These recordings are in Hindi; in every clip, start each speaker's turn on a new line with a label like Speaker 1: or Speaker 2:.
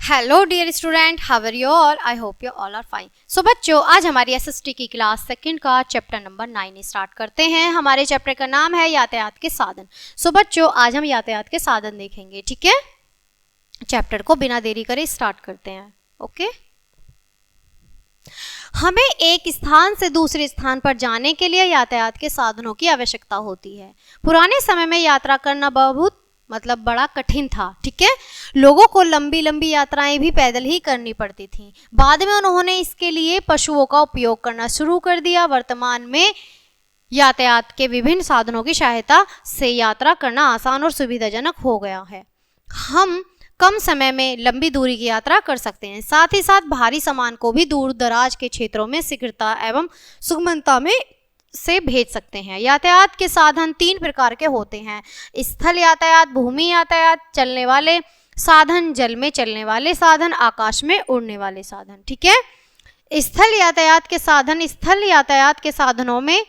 Speaker 1: Hello dear student, how are you all? I hope you all are fine. So बच्चों, आज हमारी एसएसटी की क्लास सेकंड का चैप्टर नंबर 9 स्टार्ट करते हैं। हमारे चैप्टर का नाम है यातायात के साधन। सो बच्चों, आज हम यातायात के साधन देखेंगे, ठीक है। चैप्टर को बिना देरी करे स्टार्ट करते हैं। ओके। हमें एक स्थान से दूसरे स्थान पर जाने के लिए यातायात के साधनों की आवश्यकता होती है। पुराने समय में यात्रा करना बहुत बड़ा कठिन था, ठीक है। लोगों को लंबी लंबी यात्राएं भी पैदल ही करनी पड़ती थीं। बाद में उन्होंने इसके लिए पशुओं का उपयोग करना शुरू कर दिया। वर्तमान में यातायात के विभिन्न साधनों की सहायता से यात्रा करना आसान और सुविधाजनक हो गया है। हम कम समय में लंबी दूरी की यात्रा कर सकते हैं। साथ ही साथ भारी सामान को भी दूर दराज के क्षेत्रों में शीघ्रता एवं सुगमता में से भेज सकते हैं। यातायात के साधन 3 प्रकार के होते हैं: स्थल यातायात, भूमि यातायात, चलने वाले साधन, जल में चलने वाले साधन, आकाश में उड़ने वाले साधन, ठीक है। स्थल यातायात के साधनों में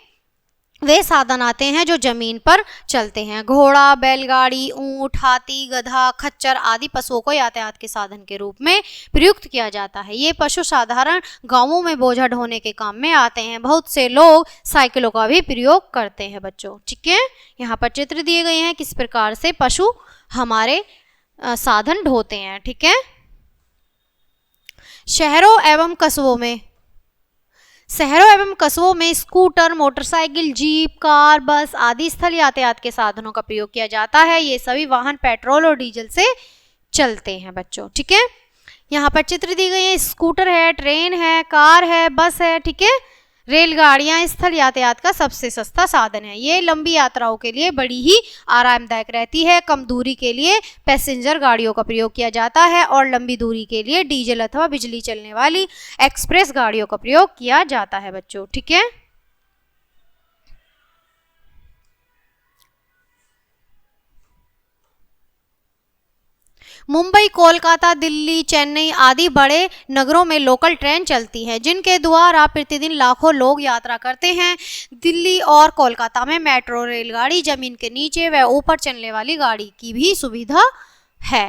Speaker 1: वे साधन आते हैं जो जमीन पर चलते हैं। घोड़ा, बैलगाड़ी, ऊंट, हाथी, गधा, खच्चर आदि पशुओं को यातायात के साधन के रूप में प्रयुक्त किया जाता है। ये पशु साधारण गांवों में बोझा ढोने के काम में आते हैं। बहुत से लोग साइकिलों का भी प्रयोग करते हैं बच्चों, ठीक है। यहाँ पर चित्र दिए गए हैं किस प्रकार से पशु हमारे साधन ढोते हैं, ठीक है। शहरों एवं कस्बों में स्कूटर, मोटरसाइकिल, जीप, कार, बस आदि स्थल यातायात के साधनों का प्रयोग किया जाता है। ये सभी वाहन पेट्रोल और डीजल से चलते हैं बच्चों, ठीक है। यहाँ पर चित्र दी गई है, स्कूटर है, ट्रेन है, कार है, बस है, ठीक है। रेलगाड़ियाँ स्थल यातायात का सबसे सस्ता साधन है। ये लंबी यात्राओं के लिए बड़ी ही आरामदायक रहती है। कम दूरी के लिए पैसेंजर गाड़ियों का प्रयोग किया जाता है और लंबी दूरी के लिए डीजल अथवा बिजली चलने वाली एक्सप्रेस गाड़ियों का प्रयोग किया जाता है बच्चों, ठीक है। मुंबई, कोलकाता, दिल्ली, चेन्नई आदि बड़े नगरों में लोकल ट्रेन चलती हैं, जिनके द्वारा प्रतिदिन लाखों लोग यात्रा करते हैं। दिल्ली और कोलकाता में मेट्रो रेलगाड़ी, जमीन के नीचे व ऊपर चलने वाली गाड़ी की भी सुविधा है।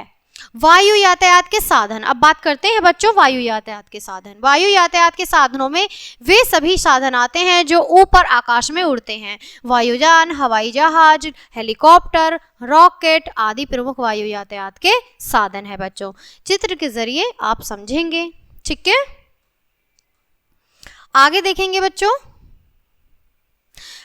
Speaker 1: वायु यातायात के साधन, अब बात करते हैं बच्चों वायु यातायात के साधन। वायु यातायात के साधनों में वे सभी साधन आते हैं जो ऊपर आकाश में उड़ते हैं। वायुयान, हवाई जहाज, हेलीकॉप्टर, रॉकेट आदि प्रमुख वायु यातायात के साधन है बच्चों। चित्र के जरिए आप समझेंगे, ठीक है। आगे देखेंगे बच्चों,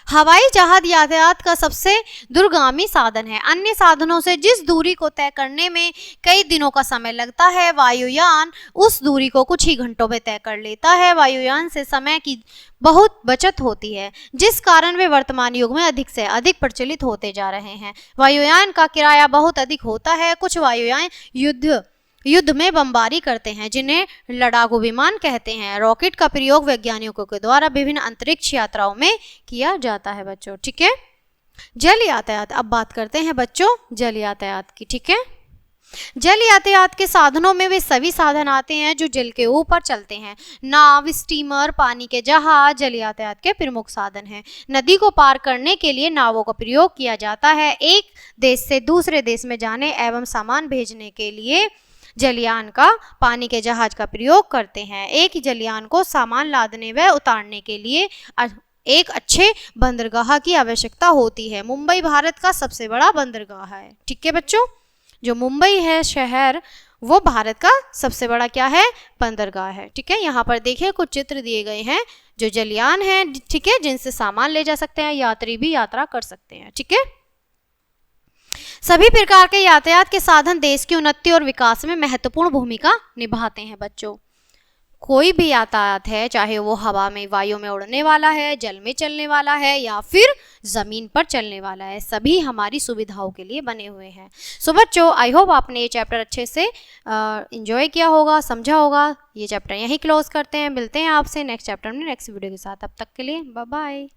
Speaker 1: हवाई जहाज यातायात का सबसे दूरगामी साधन है। अन्य साधनों से जिस दूरी को तय करने में कई दिनों का समय लगता है, वायुयान उस दूरी को कुछ ही घंटों में तय कर लेता है। वायुयान से समय की बहुत बचत होती है, जिस कारण वे वर्तमान युग में अधिक से अधिक प्रचलित होते जा रहे हैं। वायुयान का किराया बहुत अधिक होता है। कुछ वायुयान युद्ध में बमबारी करते हैं, जिन्हें लड़ाकू विमान कहते हैं। रॉकेट का प्रयोग वैज्ञानिकों के द्वारा विभिन्न अंतरिक्ष यात्राओं में किया जाता है बच्चों, ठीक है। जल यातायात, अब बात करते हैं बच्चों जल यातायात की, ठीक है। जल यातायात के साधनों में वे सभी साधन आते हैं जो जल के ऊपर चलते हैं। नाव, स्टीमर, पानी के जहाज जल यातायात के प्रमुख साधन हैं। नदी को पार करने के लिए नावों का प्रयोग किया जाता है। एक देश से दूसरे देश में जाने एवं सामान भेजने के लिए जलयान का पानी के जहाज का प्रयोग करते हैं। एक जलयान को सामान लादने व उतारने के लिए एक अच्छे बंदरगाह की आवश्यकता होती है। मुंबई भारत का सबसे बड़ा बंदरगाह है, ठीक है बच्चों। जो मुंबई है शहर, वो भारत का सबसे बड़ा क्या है, बंदरगाह है, ठीक है। यहाँ पर देखिए कुछ चित्र दिए गए हैं जो जलयान है, ठीक है, जिनसे सामान ले जा सकते हैं, यात्री भी यात्रा कर सकते हैं, ठीक है। सभी प्रकार के यातायात के साधन देश की उन्नति और विकास में महत्वपूर्ण भूमिका निभाते हैं बच्चों। कोई भी यातायात है, चाहे वो हवा में, वायु में उड़ने वाला है, जल में चलने वाला है या फिर जमीन पर चलने वाला है, सभी हमारी सुविधाओं के लिए बने हुए हैं। सो बच्चों, आई होप आपने ये चैप्टर अच्छे से एंजॉय किया होगा, समझा होगा। ये चैप्टर यहीं क्लोज करते हैं। मिलते हैं आपसे नेक्स्ट चैप्टर में नेक्स्ट वीडियो के साथ। अब तक के लिए बाय बाय।